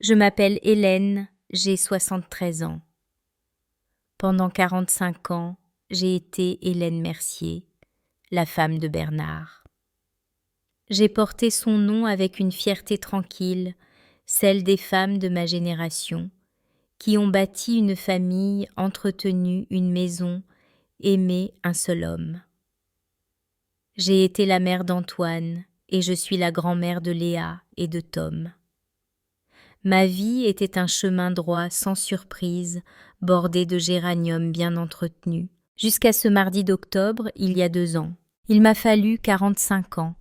Je m'appelle Hélène, j'ai 73 ans. Pendant 45 ans, j'ai été Hélène Mercier, la femme de Bernard. J'ai porté son nom avec une fierté tranquille, celle des femmes de ma génération, qui ont bâti une famille, entretenu une maison, aimé un seul homme. J'ai été la mère d'Antoine et je suis la grand-mère de Léa et de Tom. Ma vie était un chemin droit sans surprise, bordé de géraniums bien entretenus, jusqu'à ce mardi d'octobre, il y a 2 ans. Il m'a fallu 45 ans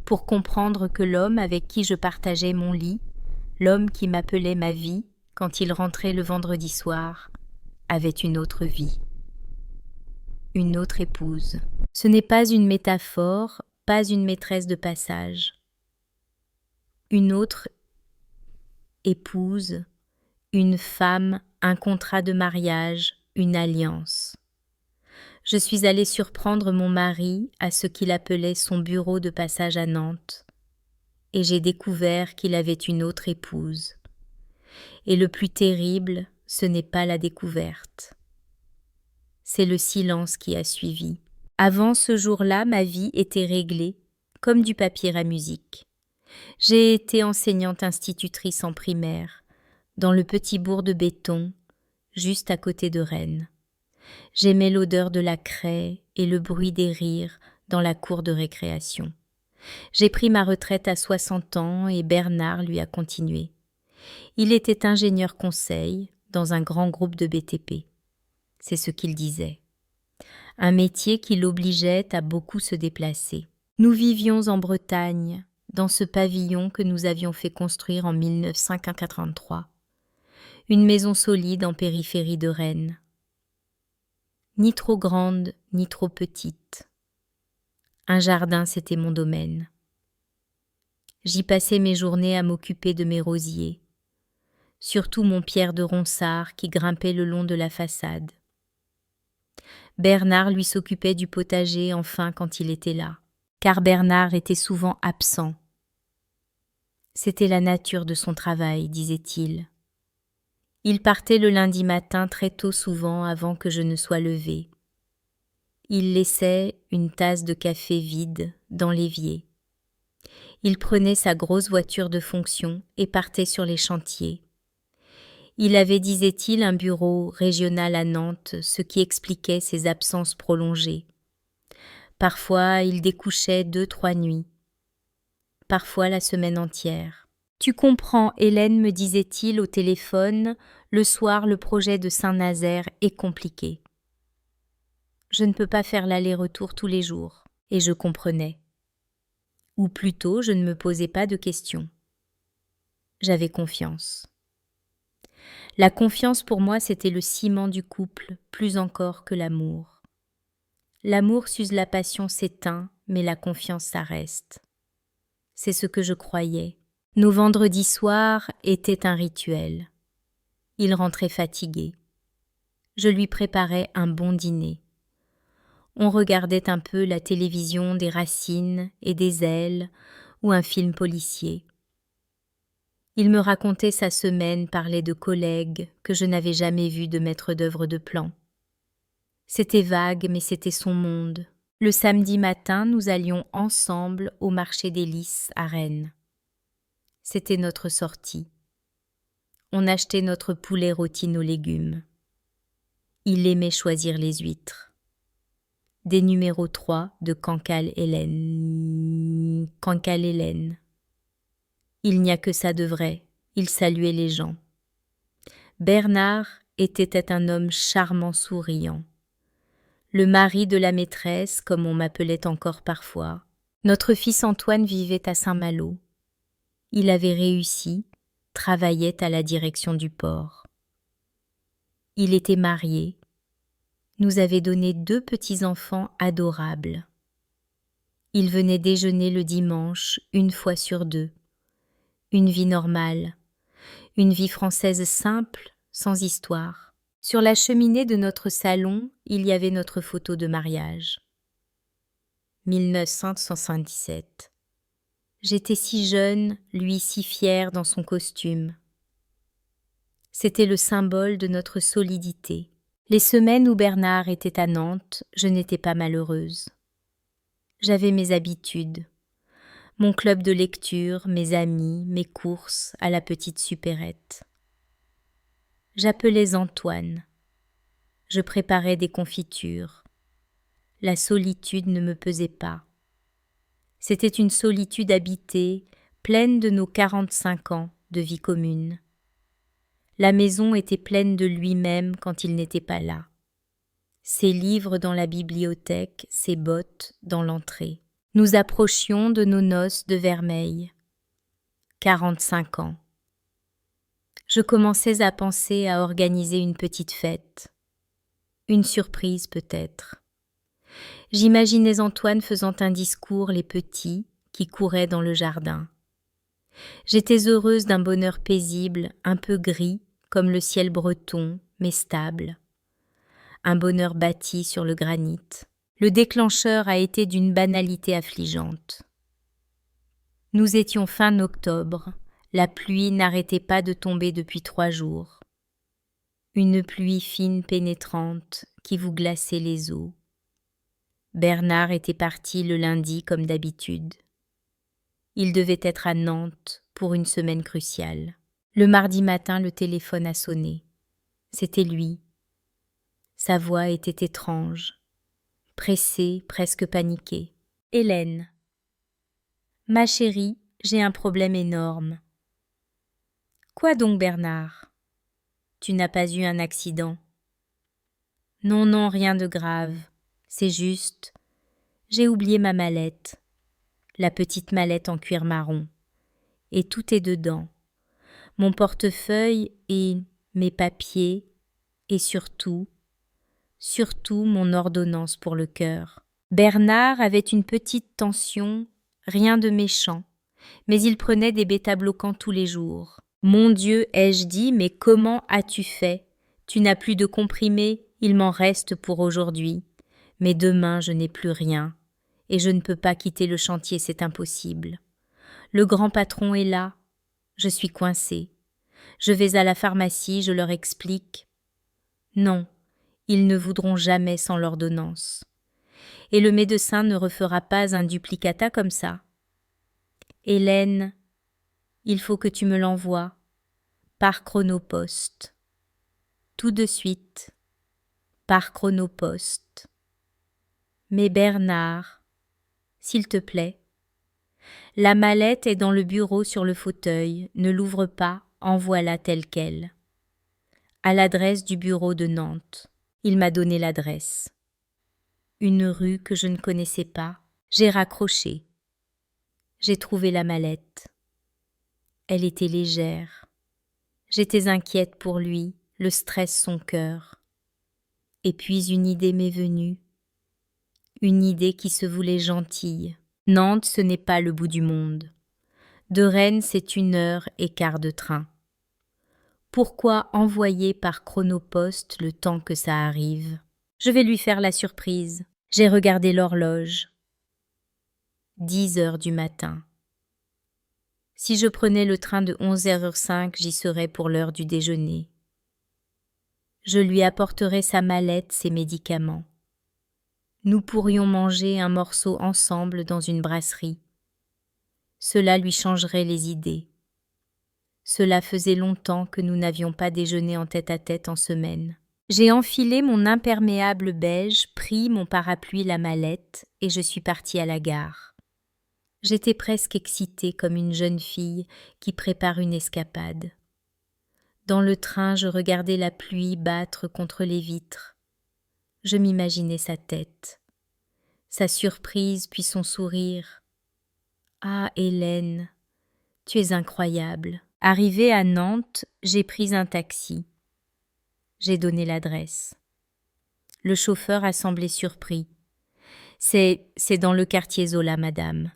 pour comprendre que l'homme avec qui je partageais mon lit, l'homme qui m'appelait ma vie quand il rentrait le vendredi soir, avait une autre vie, une autre épouse. Ce n'est pas une métaphore, pas une maîtresse de passage. Une autre épouse, une femme, un contrat de mariage, une alliance. Je suis allée surprendre mon mari à ce qu'il appelait son bureau de passage à Nantes, et j'ai découvert qu'il avait une autre épouse. Et le plus terrible, ce n'est pas la découverte. C'est le silence qui a suivi. Avant ce jour-là, ma vie était réglée, comme du papier à musique. J'ai été enseignante institutrice en primaire, dans le petit bourg de béton, juste à côté de Rennes. J'aimais l'odeur de la craie et le bruit des rires dans la cour de récréation. J'ai pris ma retraite à 60 ans et Bernard lui a continué. Il était ingénieur conseil dans un grand groupe de BTP. C'est ce qu'il disait. Un métier qui l'obligeait à beaucoup se déplacer. Nous vivions en Bretagne, dans ce pavillon que nous avions fait construire en 1983. Une maison solide en périphérie de Rennes. Ni trop grande, ni trop petite. Un jardin, c'était mon domaine. J'y passais mes journées à m'occuper de mes rosiers, surtout mon pierre de ronsard qui grimpait le long de la façade. Bernard lui s'occupait du potager enfin quand il était là, car Bernard était souvent absent. C'était la nature de son travail, disait-il. Il partait le lundi matin très tôt souvent avant que je ne sois levée. Il laissait une tasse de café vide dans l'évier. Il prenait sa grosse voiture de fonction et partait sur les chantiers. Il avait, disait-il, un bureau régional à Nantes, ce qui expliquait ses absences prolongées. Parfois, il découchait 2-3 nuits. Parfois la semaine entière. « Tu comprends, Hélène, me disait-il au téléphone, le soir le projet de Saint-Nazaire est compliqué. Je ne peux pas faire l'aller-retour tous les jours. » Et je comprenais. Ou plutôt, je ne me posais pas de questions. J'avais confiance. La confiance pour moi, c'était le ciment du couple, plus encore que l'amour. L'amour s'use, la passion s'éteint, mais la confiance, ça reste. C'est ce que je croyais. Nos vendredis soirs étaient un rituel. Il rentrait fatigué. Je lui préparais un bon dîner. On regardait un peu la télévision des Racines et des Ailes ou un film policier. Il me racontait sa semaine, parlait de collègues que je n'avais jamais vus de maître d'œuvre de plan. C'était vague, mais c'était son monde. Le samedi matin, nous allions ensemble au marché des Lys à Rennes. C'était notre sortie. On achetait notre poulet rôti aux légumes. Il aimait choisir les huîtres. Des numéros 3 de Cancale Hélène. Cancale Hélène. Il n'y a que ça de vrai, il saluait les gens. Bernard était un homme charmant souriant. Le mari de la maîtresse, comme on m'appelait encore parfois. Notre fils Antoine vivait à Saint-Malo. Il avait réussi, travaillait à la direction du port. Il était marié, nous avait donné 2 petits-enfants adorables. Il venait déjeuner le dimanche, 1 fois sur 2. Une vie normale, une vie française simple, sans histoire. Sur la cheminée de notre salon, il y avait notre photo de mariage. 1977. J'étais si jeune, lui si fier dans son costume. C'était le symbole de notre solidité. Les semaines où Bernard était à Nantes, je n'étais pas malheureuse. J'avais mes habitudes, mon club de lecture, mes amis, mes courses à la petite supérette. J'appelais Antoine. Je préparais des confitures. La solitude ne me pesait pas. C'était une solitude habitée, pleine de nos 45 ans de vie commune. La maison était pleine de lui-même quand il n'était pas là. Ses livres dans la bibliothèque, ses bottes dans l'entrée. Nous approchions de nos noces de vermeil. 45 ans. Je commençais à penser à organiser une petite fête. Une surprise peut-être. J'imaginais Antoine faisant un discours les petits qui couraient dans le jardin. J'étais heureuse d'un bonheur paisible, un peu gris, comme le ciel breton, mais stable. Un bonheur bâti sur le granit. Le déclencheur a été d'une banalité affligeante. Nous étions fin octobre, la pluie n'arrêtait pas de tomber depuis 3 jours. Une pluie fine pénétrante qui vous glaçait les os. Bernard était parti le lundi comme d'habitude. Il devait être à Nantes pour une semaine cruciale. Le mardi matin, le téléphone a sonné. C'était lui. Sa voix était étrange, pressée, presque paniquée. « Hélène. Ma chérie, j'ai un problème énorme. »« Quoi donc, Bernard ? Tu n'as pas eu un accident ? » ?»« Non, non, rien de grave. C'est juste, j'ai oublié ma mallette, la petite mallette en cuir marron, et tout est dedans. Mon portefeuille et mes papiers, et surtout mon ordonnance pour le cœur. Bernard avait une petite tension, rien de méchant, mais il prenait des bêta-bloquants tous les jours. « Mon Dieu, ai-je dit, mais comment as-tu fait ? Tu n'as plus de comprimés, il m'en reste pour aujourd'hui. Mais demain, je n'ai plus rien, et je ne peux pas quitter le chantier, c'est impossible. Le grand patron est là, je suis coincée. Je vais à la pharmacie, je leur explique. Non, ils ne voudront jamais sans l'ordonnance. Et le médecin ne refera pas un duplicata comme ça. Hélène, il faut que tu me l'envoies, par chronopost. Tout de suite, par chronopost. Mais Bernard, s'il te plaît, la mallette est dans le bureau sur le fauteuil, ne l'ouvre pas, envoie-la telle quelle. À l'adresse du bureau de Nantes. Il m'a donné l'adresse. Une rue que je ne connaissais pas. J'ai raccroché. J'ai trouvé la mallette. Elle était légère. J'étais inquiète pour lui, le stress son cœur. Et puis une idée m'est venue. Une idée qui se voulait gentille. Nantes, ce n'est pas le bout du monde. De Rennes, c'est 1h15 de train. Pourquoi envoyer par chronopost le temps que ça arrive ? Je vais lui faire la surprise. J'ai regardé l'horloge. 10h du matin. Si je prenais le train de 11h05, j'y serais pour l'heure du déjeuner. Je lui apporterais sa mallette, ses médicaments. Nous pourrions manger un morceau ensemble dans une brasserie. Cela lui changerait les idées. Cela faisait longtemps que nous n'avions pas déjeuné en tête-à-tête en semaine. J'ai enfilé mon imperméable beige, pris mon parapluie, la mallette, et je suis partie à la gare. J'étais presque excitée comme une jeune fille qui prépare une escapade. Dans le train, je regardais la pluie battre contre les vitres. Je m'imaginais sa tête, sa surprise puis son sourire. « Ah, Hélène, tu es incroyable !» Arrivée à Nantes, j'ai pris un taxi. J'ai donné l'adresse. Le chauffeur a semblé surpris. « C'est dans le quartier Zola, madame. »«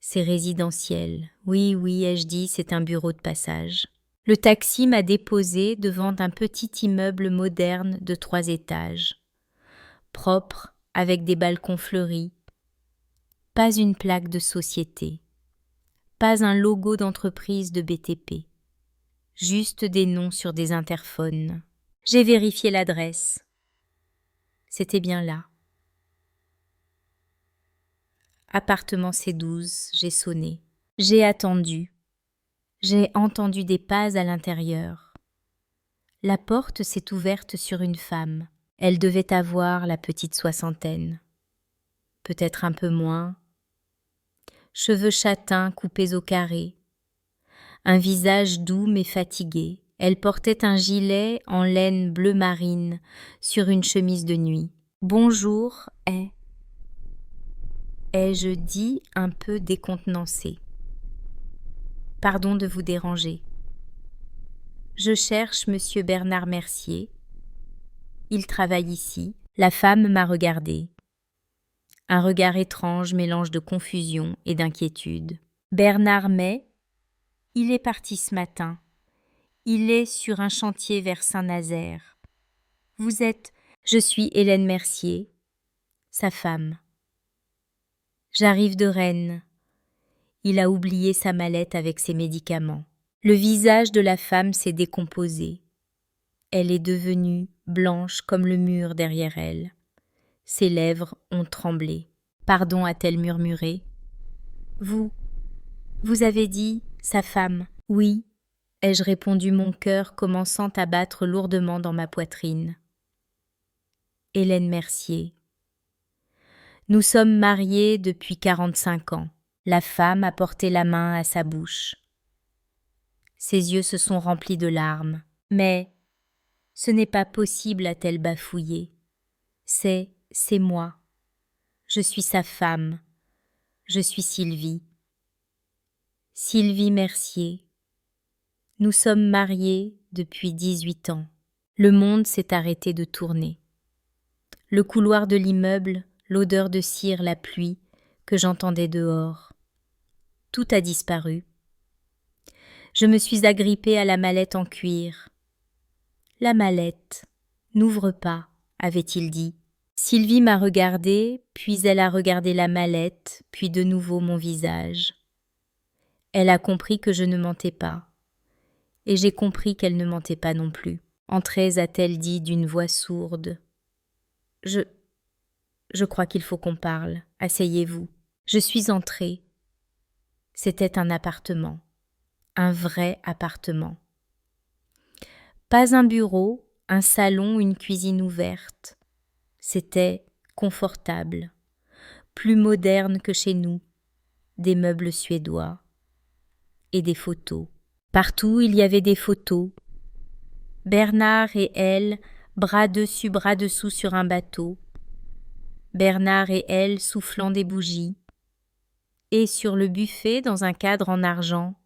C'est résidentiel. Oui, ai-je dit, c'est un bureau de passage. » Le taxi m'a déposé devant un petit immeuble moderne de 3 étages. Propre, avec des balcons fleuris. Pas une plaque de société. Pas un logo d'entreprise de BTP. juste des noms sur des interphones. J'ai vérifié l'adresse. C'était bien là. Appartement C12, j'ai sonné. J'ai attendu. J'ai entendu des pas à l'intérieur. La porte s'est ouverte sur une femme. Elle devait avoir la petite soixantaine. Peut-être un peu moins. Cheveux châtains coupés au carré. Un visage doux mais fatigué. Elle portait un gilet en laine bleu marine sur une chemise de nuit. « Bonjour, ai-je dit un peu décontenancée. « Pardon de vous déranger. Je cherche monsieur Bernard Mercier. Il travaille ici. » La femme m'a regardée. Un regard étrange, mélange de confusion et d'inquiétude. « Bernard May, il est parti ce matin. Il est sur un chantier vers Saint-Nazaire. Vous êtes... » Je suis Hélène Mercier, sa femme. J'arrive de Rennes. Il a oublié sa mallette avec ses médicaments. Le visage de la femme s'est décomposé. Elle est devenue blanche comme le mur derrière elle. Ses lèvres ont tremblé. « Pardon » a-t-elle murmuré. « Vous avez dit sa femme. »« Oui » ai-je répondu, mon cœur commençant à battre lourdement dans ma poitrine. Hélène Mercier. Nous sommes mariés depuis 45 ans. La femme a porté la main à sa bouche. Ses yeux se sont remplis de larmes. Mais ce n'est pas possible, a-t-elle bafouillé. C'est moi. Je suis sa femme. Je suis Sylvie. Sylvie Mercier. Nous sommes mariés depuis 18 ans. Le monde s'est arrêté de tourner. Le couloir de l'immeuble, l'odeur de cire, la pluie que j'entendais dehors. Tout a disparu. Je me suis agrippée à la mallette en cuir. La mallette, n'ouvre pas, avait-il dit. Sylvie m'a regardée, puis elle a regardé la mallette, puis de nouveau mon visage. Elle a compris que je ne mentais pas. Et j'ai compris qu'elle ne mentait pas non plus. Entrez, a-t-elle dit d'une voix sourde. Je crois qu'il faut qu'on parle. Asseyez-vous. Je suis entrée. C'était un appartement. Un vrai appartement. Pas un bureau, un salon, une cuisine ouverte. C'était confortable. Plus moderne que chez nous. Des meubles suédois. Et des photos. Partout, il y avait des photos. Bernard et elle, bras dessus, bras dessous sur un bateau. Bernard et elle soufflant des bougies. Et sur le buffet, dans un cadre en argent,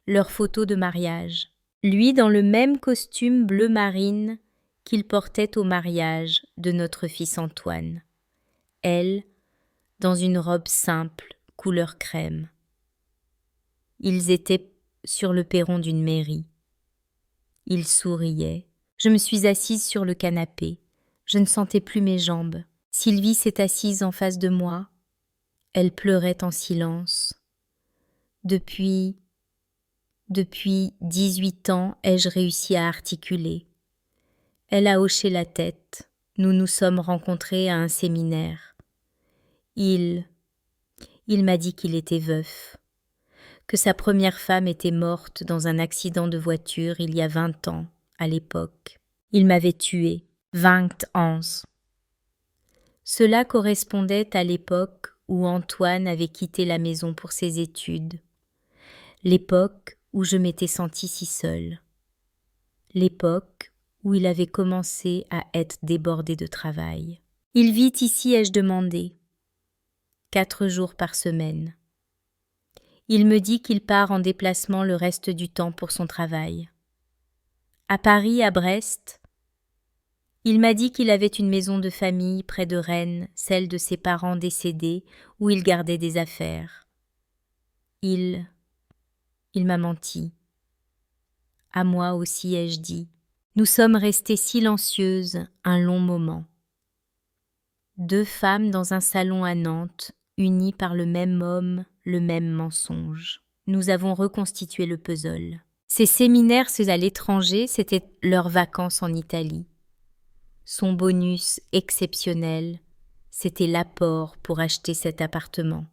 leur photo de mariage. Lui dans le même costume bleu marine qu'il portait au mariage de notre fils Antoine. Elle, dans une robe simple, couleur crème. Ils étaient sur le perron d'une mairie. Ils souriaient. Je me suis assise sur le canapé. Je ne sentais plus mes jambes. Sylvie s'est assise en face de moi. Elle pleurait en silence. Depuis 18 ans, ai-je réussi à articuler. Elle a hoché la tête. Nous nous sommes rencontrés à un séminaire. Il m'a dit qu'il était veuf, que sa première femme était morte dans un accident de voiture il y a 20 ans, à l'époque. Il m'avait tué, 20 ans. Cela correspondait à l'époque où Antoine avait quitté la maison pour ses études, l'époque où je m'étais sentie si seule, l'époque où il avait commencé à être débordé de travail. Il vit ici, ai-je demandé, 4 jours par semaine. Il me dit qu'il part en déplacement le reste du temps pour son travail. À Paris, à Brest, il m'a dit qu'il avait une maison de famille près de Rennes, celle de ses parents décédés, où il gardait des affaires. Il m'a menti. À moi aussi, ai-je dit. Nous sommes restées silencieuses un long moment. 2 femmes dans un salon à Nantes, unies par le même homme, le même mensonge. Nous avons reconstitué le puzzle. Ses séminaires à l'étranger, c'était leurs vacances en Italie. Son bonus exceptionnel, c'était l'apport pour acheter cet appartement.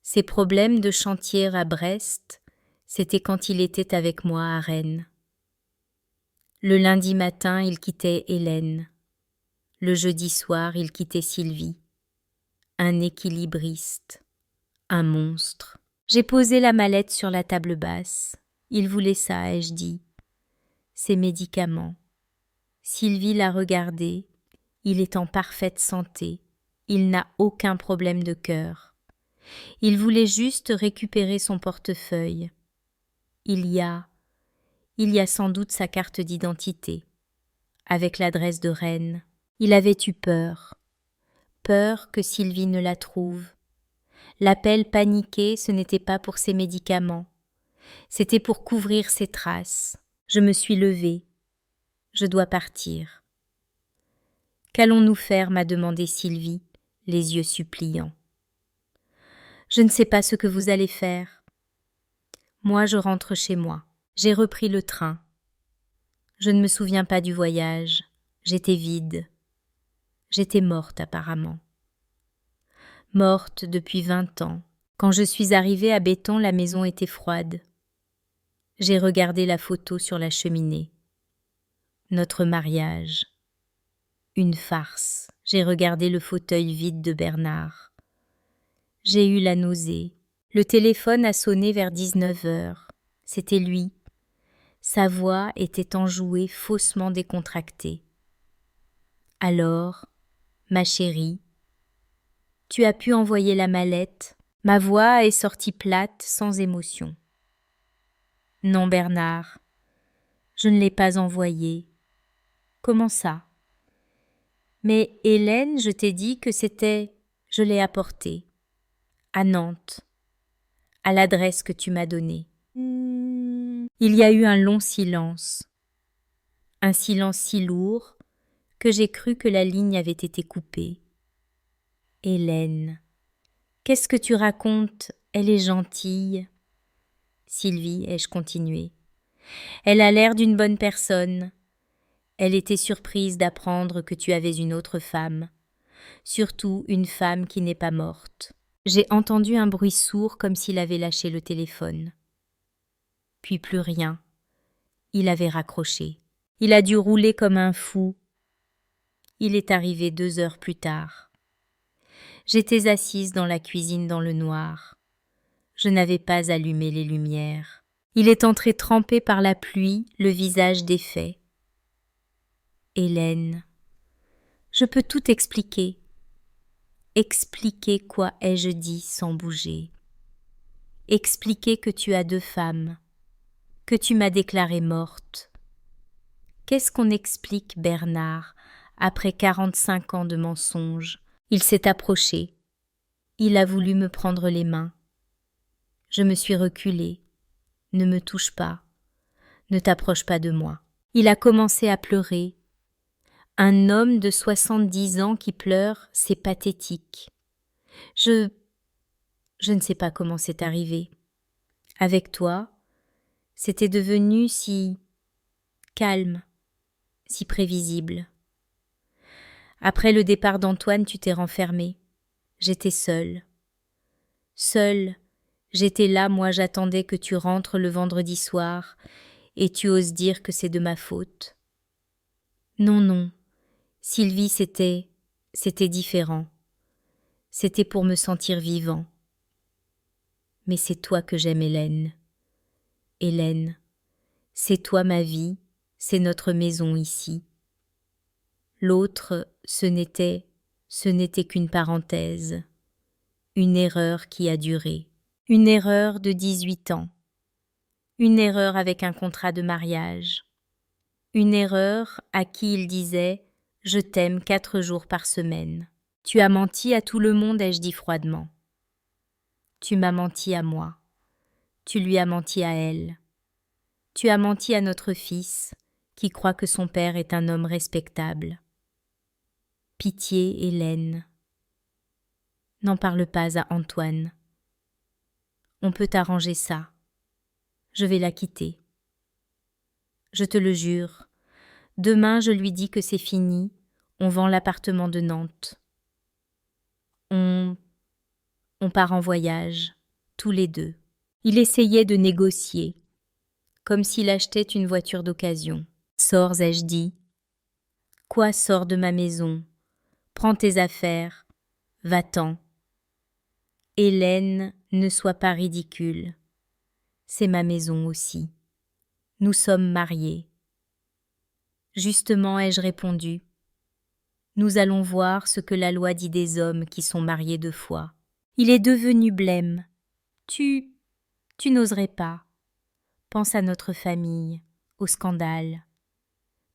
Ses problèmes de chantier à Brest, c'était quand il était avec moi à Rennes. Le lundi matin, il quittait Hélène. Le jeudi soir, il quittait Sylvie. Un équilibriste, un monstre. J'ai posé la mallette sur la table basse. Il voulait ça, ai-je dit. Ses médicaments. Sylvie l'a regardé. Il est en parfaite santé. Il n'a aucun problème de cœur. Il voulait juste récupérer son portefeuille. Il y a sans doute sa carte d'identité, avec l'adresse de Rennes. Il avait eu peur. Peur que Sylvie ne la trouve. L'appel paniqué, ce n'était pas pour ses médicaments. C'était pour couvrir ses traces. Je me suis levée. Je dois partir. Qu'allons-nous faire, m'a demandé Sylvie, les yeux suppliants. Je ne sais pas ce que vous allez faire. Moi, je rentre chez moi. J'ai repris le train. Je ne me souviens pas du voyage. J'étais vide. J'étais morte apparemment. Morte depuis 20 ans. Quand je suis arrivée à Béton, la maison était froide. J'ai regardé la photo sur la cheminée. Notre mariage. Une farce. J'ai regardé le fauteuil vide de Bernard. J'ai eu la nausée. Le téléphone a sonné vers 19h. C'était lui. Sa voix était enjouée, faussement décontractée. Alors, ma chérie, tu as pu envoyer la mallette. Ma voix est sortie plate, sans émotion. Non, Bernard, je ne l'ai pas envoyée. Comment ça? Mais Hélène, je t'ai dit que c'était... Je l'ai apportée. À Nantes. À l'adresse que tu m'as donnée. Il y a eu un long silence. Un silence si lourd que j'ai cru que la ligne avait été coupée. Hélène, qu'est-ce que tu racontes? Elle est gentille. Sylvie, ai-je continué. Elle a l'air d'une bonne personne. Elle était surprise d'apprendre que tu avais une autre femme, surtout une femme qui n'est pas morte. J'ai entendu un bruit sourd comme s'il avait lâché le téléphone. Puis plus rien. Il avait raccroché. Il a dû rouler comme un fou. Il est arrivé 2 heures plus tard. J'étais assise dans la cuisine dans le noir. Je n'avais pas allumé les lumières. Il est entré trempé par la pluie, le visage défait. Hélène, je peux tout expliquer. Expliquer quoi ai-je dit sans bouger. Expliquer que tu as 2 femmes, que tu m'as déclarée morte. Qu'est-ce qu'on explique, Bernard, après 45 ans de mensonges? Il s'est approché. Il a voulu me prendre les mains. Je me suis reculée. Ne me touche pas. Ne t'approche pas de moi. Il a commencé à pleurer. Un homme de 70 ans qui pleure, c'est pathétique. Je ne sais pas comment c'est arrivé. Avec toi, c'était devenu si calme, si prévisible. Après le départ d'Antoine, tu t'es renfermée. J'étais seule. Seule, j'étais là, moi j'attendais que tu rentres le vendredi soir, et tu oses dire que c'est de ma faute. Non, non, Sylvie, c'était différent. C'était pour me sentir vivant. Mais c'est toi que j'aime, Hélène. Hélène, c'est toi ma vie, c'est notre maison ici. L'autre, ce n'était qu'une parenthèse, une erreur qui a duré, une erreur de 18 ans, une erreur avec un contrat de mariage, une erreur à qui il disait « Je t'aime 4 jours par semaine ». Tu as menti à tout le monde, ai-je dit froidement. Tu m'as menti à moi. Tu lui as menti à elle. Tu as menti à notre fils, qui croit que son père est un homme respectable. Pitié, Hélène. N'en parle pas à Antoine. On peut arranger ça. Je vais la quitter. Je te le jure. Demain, je lui dis que c'est fini. On vend l'appartement de Nantes. On part en voyage, tous les deux. Il essayait de négocier, comme s'il achetait une voiture d'occasion. Sors, ai-je dit. Quoi, sors de ma maison? Prends tes affaires, va-t'en. Hélène, ne sois pas ridicule. C'est ma maison aussi. Nous sommes mariés. Justement, ai-je répondu. Nous allons voir ce que la loi dit des hommes qui sont mariés 2 fois. Il est devenu blême. Tu n'oserais pas. Pense à notre famille, au scandale.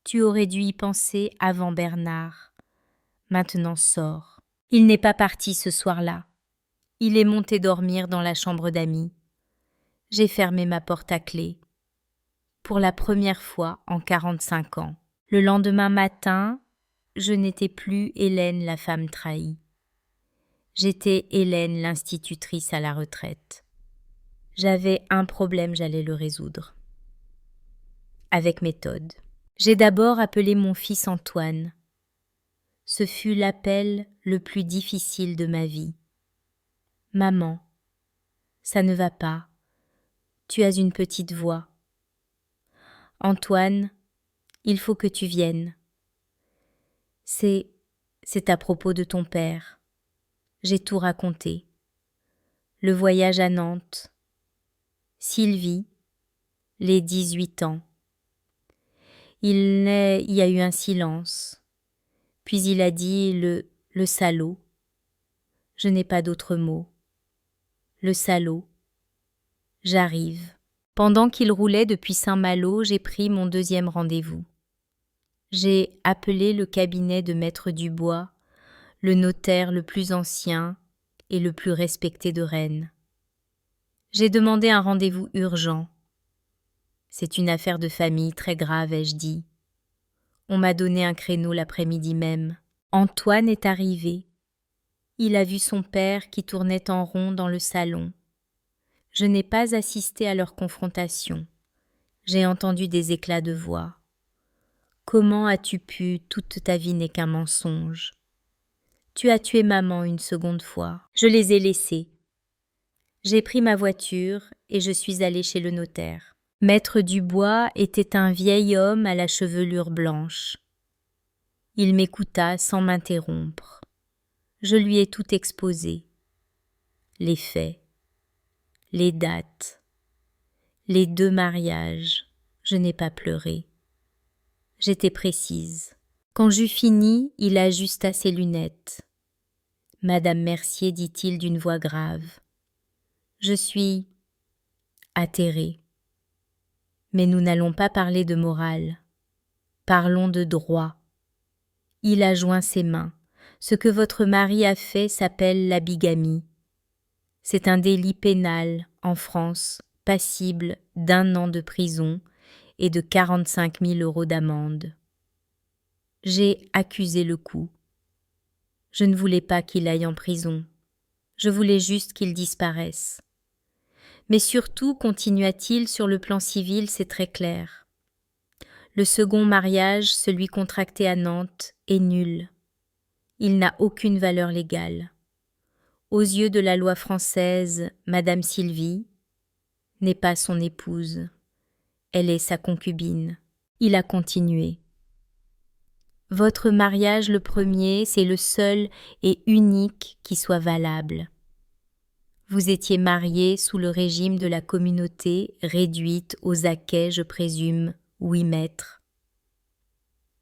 Tu aurais dû y penser avant Bernard. Maintenant sors. Il n'est pas parti ce soir-là. Il est monté dormir dans la chambre d'amis. J'ai fermé ma porte à clé. Pour la première fois en 45 ans. Le lendemain matin, je n'étais plus Hélène la femme trahie. J'étais Hélène l'institutrice à la retraite. J'avais un problème, j'allais le résoudre. Avec méthode. J'ai d'abord appelé mon fils Antoine. Ce fut l'appel le plus difficile de ma vie. Maman, ça ne va pas. Tu as une petite voix. Antoine, il faut que tu viennes. C'est à propos de ton père. J'ai tout raconté. Le voyage à Nantes. Sylvie, les 18 ans. Il y a eu un silence. Puis il a dit le salaud. Je n'ai pas d'autre mot. Le salaud. J'arrive. Pendant qu'il roulait depuis Saint-Malo, j'ai pris mon 2e rendez-vous. J'ai appelé le cabinet de Maître Dubois, le notaire le plus ancien et le plus respecté de Rennes. J'ai demandé un rendez-vous urgent. C'est une affaire de famille très grave, ai-je dit. On m'a donné un créneau l'après-midi même. Antoine est arrivé. Il a vu son père qui tournait en rond dans le salon. Je n'ai pas assisté à leur confrontation. J'ai entendu des éclats de voix. Comment as-tu pu, toute ta vie n'est qu'un mensonge? Tu as tué maman une seconde fois. Je les ai laissés. J'ai pris ma voiture et je suis allée chez le notaire. Maître Dubois était un vieil homme à la chevelure blanche. Il m'écouta sans m'interrompre. Je lui ai tout exposé. Les faits, les dates, les 2 mariages. Je n'ai pas pleuré. J'étais précise. Quand j'eus fini, il ajusta ses lunettes. « Madame Mercier, dit-il d'une voix grave, je suis atterré. Mais nous n'allons pas parler de morale. Parlons de droit. » Il a joint ses mains. Ce que votre mari a fait s'appelle la bigamie. C'est un délit pénal en France, passible d'1 an de prison et de 45 000 € d'amende. J'ai accusé le coup. Je ne voulais pas qu'il aille en prison. Je voulais juste qu'il disparaisse. Mais surtout, continua-t-il, sur le plan civil, c'est très clair. Le second mariage, celui contracté à Nantes, est nul. Il n'a aucune valeur légale. Aux yeux de la loi française, Madame Sylvie n'est pas son épouse. Elle est sa concubine. Il a continué. Votre mariage, le premier, c'est le seul et unique qui soit valable. Vous étiez mariés sous le régime de la communauté réduite aux acquêts, je présume, 8 mètres.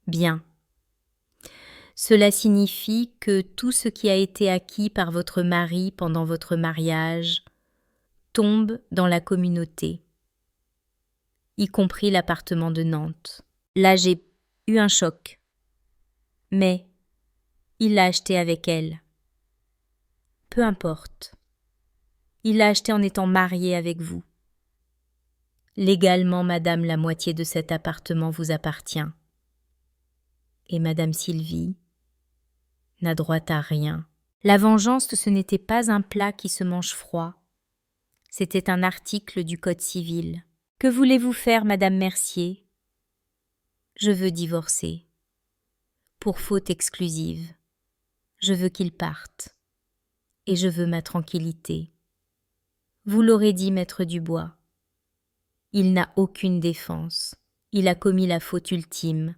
Bien. Cela signifie que tout ce qui a été acquis par votre mari pendant votre mariage tombe dans la communauté, y compris l'appartement de Nantes. Là, j'ai eu un choc. Mais il l'a acheté avec elle. Peu importe. Il l'a acheté en étant marié avec vous. Légalement, madame, la moitié de cet appartement vous appartient. Et madame Sylvie n'a droit à rien. La vengeance, ce n'était pas un plat qui se mange froid. C'était un article du Code civil. Que voulez-vous faire, Madame Mercier ? Je veux divorcer. Pour faute exclusive. Je veux qu'il parte. Et je veux ma tranquillité. Vous l'aurez dit, maître Dubois. Il n'a aucune défense. Il a commis la faute ultime.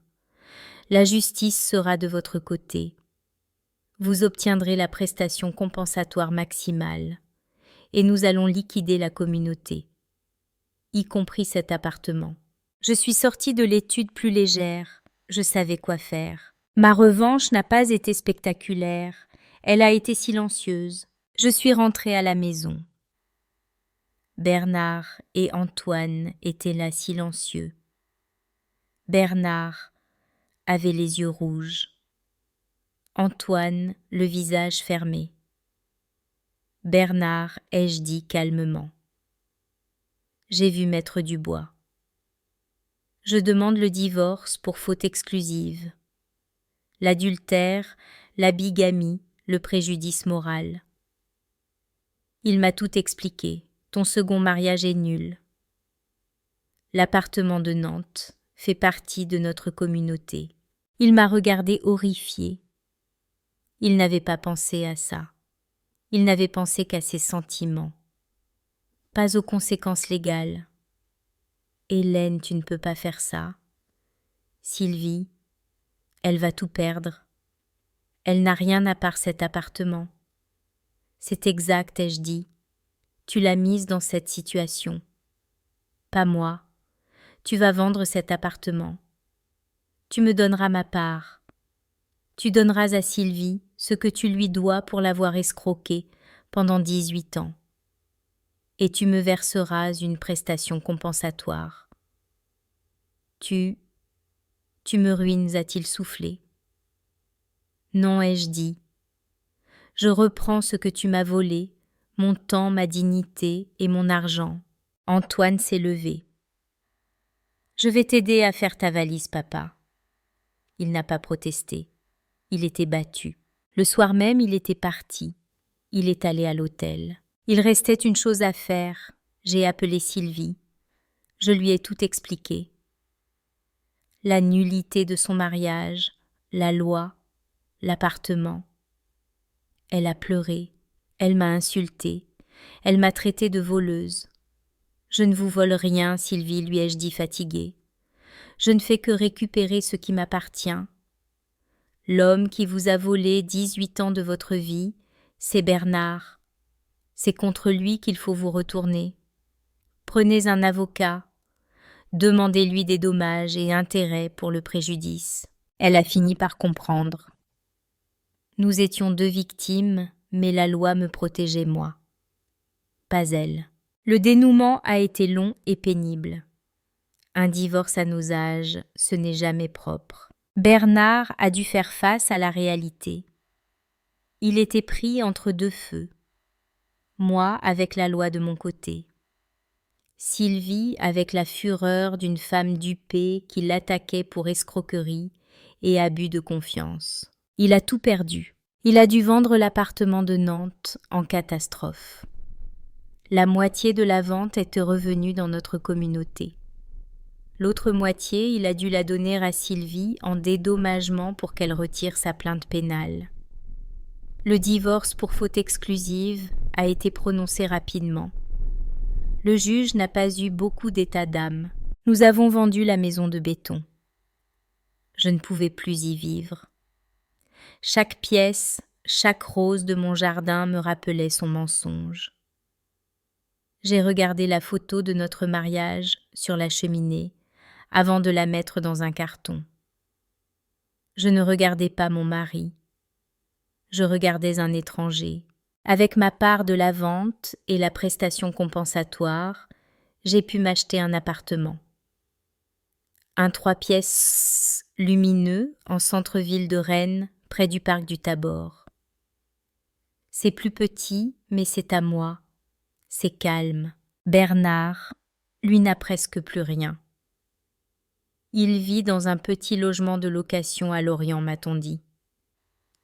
La justice sera de votre côté. Vous obtiendrez la prestation compensatoire maximale. Et nous allons liquider la communauté, y compris cet appartement. Je suis sortie de l'étude plus légère. Je savais quoi faire. Ma revanche n'a pas été spectaculaire. Elle a été silencieuse. Je suis rentrée à la maison. Bernard et Antoine étaient là silencieux. Bernard avait les yeux rouges. Antoine, le visage fermé. Bernard, ai-je dit calmement. J'ai vu maître Dubois. Je demande le divorce pour faute exclusive. L'adultère, la bigamie, le préjudice moral. Il m'a tout expliqué. Ton second mariage est nul. L'appartement de Nantes fait partie de notre communauté. Il m'a regardé horrifié. Il n'avait pas pensé à ça. Il n'avait pensé qu'à ses sentiments, pas aux conséquences légales. Hélène, tu ne peux pas faire ça. Sylvie, elle va tout perdre. Elle n'a rien à part cet appartement. C'est exact, ai-je dit. Tu l'as mise dans cette situation. Pas moi. Tu vas vendre cet appartement. Tu me donneras ma part. Tu donneras à Sylvie ce que tu lui dois pour l'avoir escroquée pendant 18 ans. Et tu me verseras une prestation compensatoire. Tu me ruines, a-t-il soufflé. Non, ai-je dit. Je reprends ce que tu m'as volé, mon temps, ma dignité et mon argent. Antoine s'est levé. Je vais t'aider à faire ta valise, papa. Il n'a pas protesté. Il était battu. Le soir même, il était parti. Il est allé à l'hôtel. Il restait une chose à faire. J'ai appelé Sylvie. Je lui ai tout expliqué. La nullité de son mariage, la loi, l'appartement. Elle a pleuré. Elle m'a insultée. Elle m'a traitée de voleuse. Je ne vous vole rien, Sylvie, lui ai-je dit fatiguée. Je ne fais que récupérer ce qui m'appartient. L'homme qui vous a volé 18 ans de votre vie, c'est Bernard. C'est contre lui qu'il faut vous retourner. Prenez un avocat. Demandez-lui des dommages et intérêts pour le préjudice. Elle a fini par comprendre. Nous étions 2 victimes, mais la loi me protégeait moi. Pas elle. Le dénouement a été long et pénible. Un divorce à nos âges, ce n'est jamais propre. Bernard a dû faire face à la réalité. Il était pris entre 2 feux. Moi avec la loi de mon côté. Sylvie avec la fureur d'une femme dupée qui l'attaquait pour escroquerie et abus de confiance. Il a tout perdu. Il a dû vendre l'appartement de Nantes en catastrophe. La moitié de la vente est revenue dans notre communauté. L'autre moitié, il a dû la donner à Sylvie en dédommagement pour qu'elle retire sa plainte pénale. Le divorce pour faute exclusive a été prononcé rapidement. Le juge n'a pas eu beaucoup d'état d'âme. Nous avons vendu la maison de béton. Je ne pouvais plus y vivre. Chaque pièce, chaque rose de mon jardin me rappelait son mensonge. J'ai regardé la photo de notre mariage sur la cheminée avant de la mettre dans un carton. Je ne regardais pas mon mari. Je regardais un étranger. Avec ma part de la vente et la prestation compensatoire, j'ai pu m'acheter un appartement. Un 3 pièces lumineux en centre-ville de Rennes, près du parc du Tabor. C'est plus petit, mais c'est à moi. C'est calme. Bernard, lui, n'a presque plus rien. Il vit dans un petit logement de location à Lorient, m'a-t-on dit.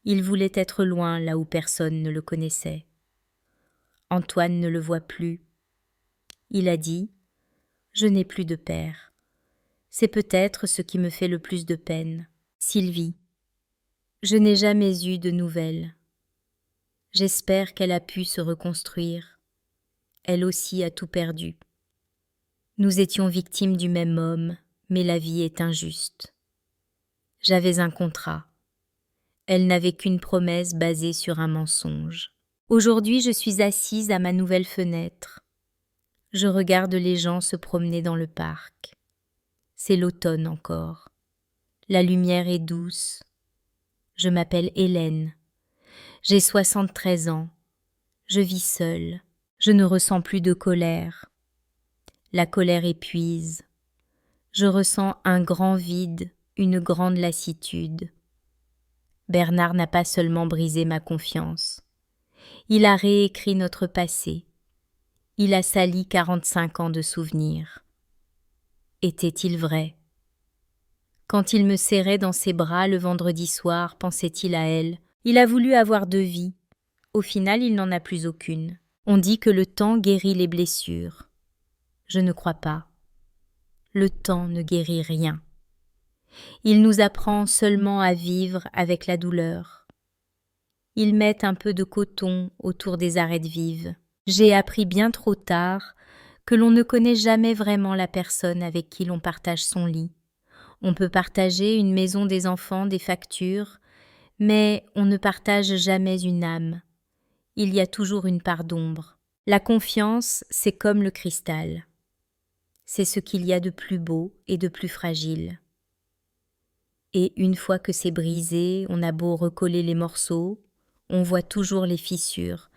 Il voulait être loin, là où personne ne le connaissait. Antoine ne le voit plus. Il a dit « Je n'ai plus de père. C'est peut-être ce qui me fait le plus de peine. Sylvie. Je n'ai jamais eu de nouvelles. J'espère qu'elle a pu se reconstruire. Elle aussi a tout perdu. Nous étions victimes du même homme, mais la vie est injuste. J'avais un contrat. Elle n'avait qu'une promesse basée sur un mensonge. Aujourd'hui, je suis assise à ma nouvelle fenêtre. Je regarde les gens se promener dans le parc. C'est l'automne encore. La lumière est douce. Je m'appelle Hélène. J'ai 73 ans. Je vis seule. Je ne ressens plus de colère. La colère épuise. Je ressens un grand vide, une grande lassitude. Bernard n'a pas seulement brisé ma confiance. Il a réécrit notre passé. Il a sali 45 ans de souvenirs. Était-il vrai? Quand il me serrait dans ses bras le vendredi soir, pensait-il à elle? Il a voulu avoir 2 vies. Au final, il n'en a plus aucune. On dit que le temps guérit les blessures. Je ne crois pas. Le temps ne guérit rien. Il nous apprend seulement à vivre avec la douleur. Ils mettent un peu de coton autour des arêtes vives. J'ai appris bien trop tard que l'on ne connaît jamais vraiment la personne avec qui l'on partage son lit. On peut partager une maison, des enfants, des factures, mais on ne partage jamais une âme. Il y a toujours une part d'ombre. La confiance, c'est comme le cristal. C'est ce qu'il y a de plus beau et de plus fragile. Et une fois que c'est brisé, on a beau recoller les morceaux, on voit toujours les fissures,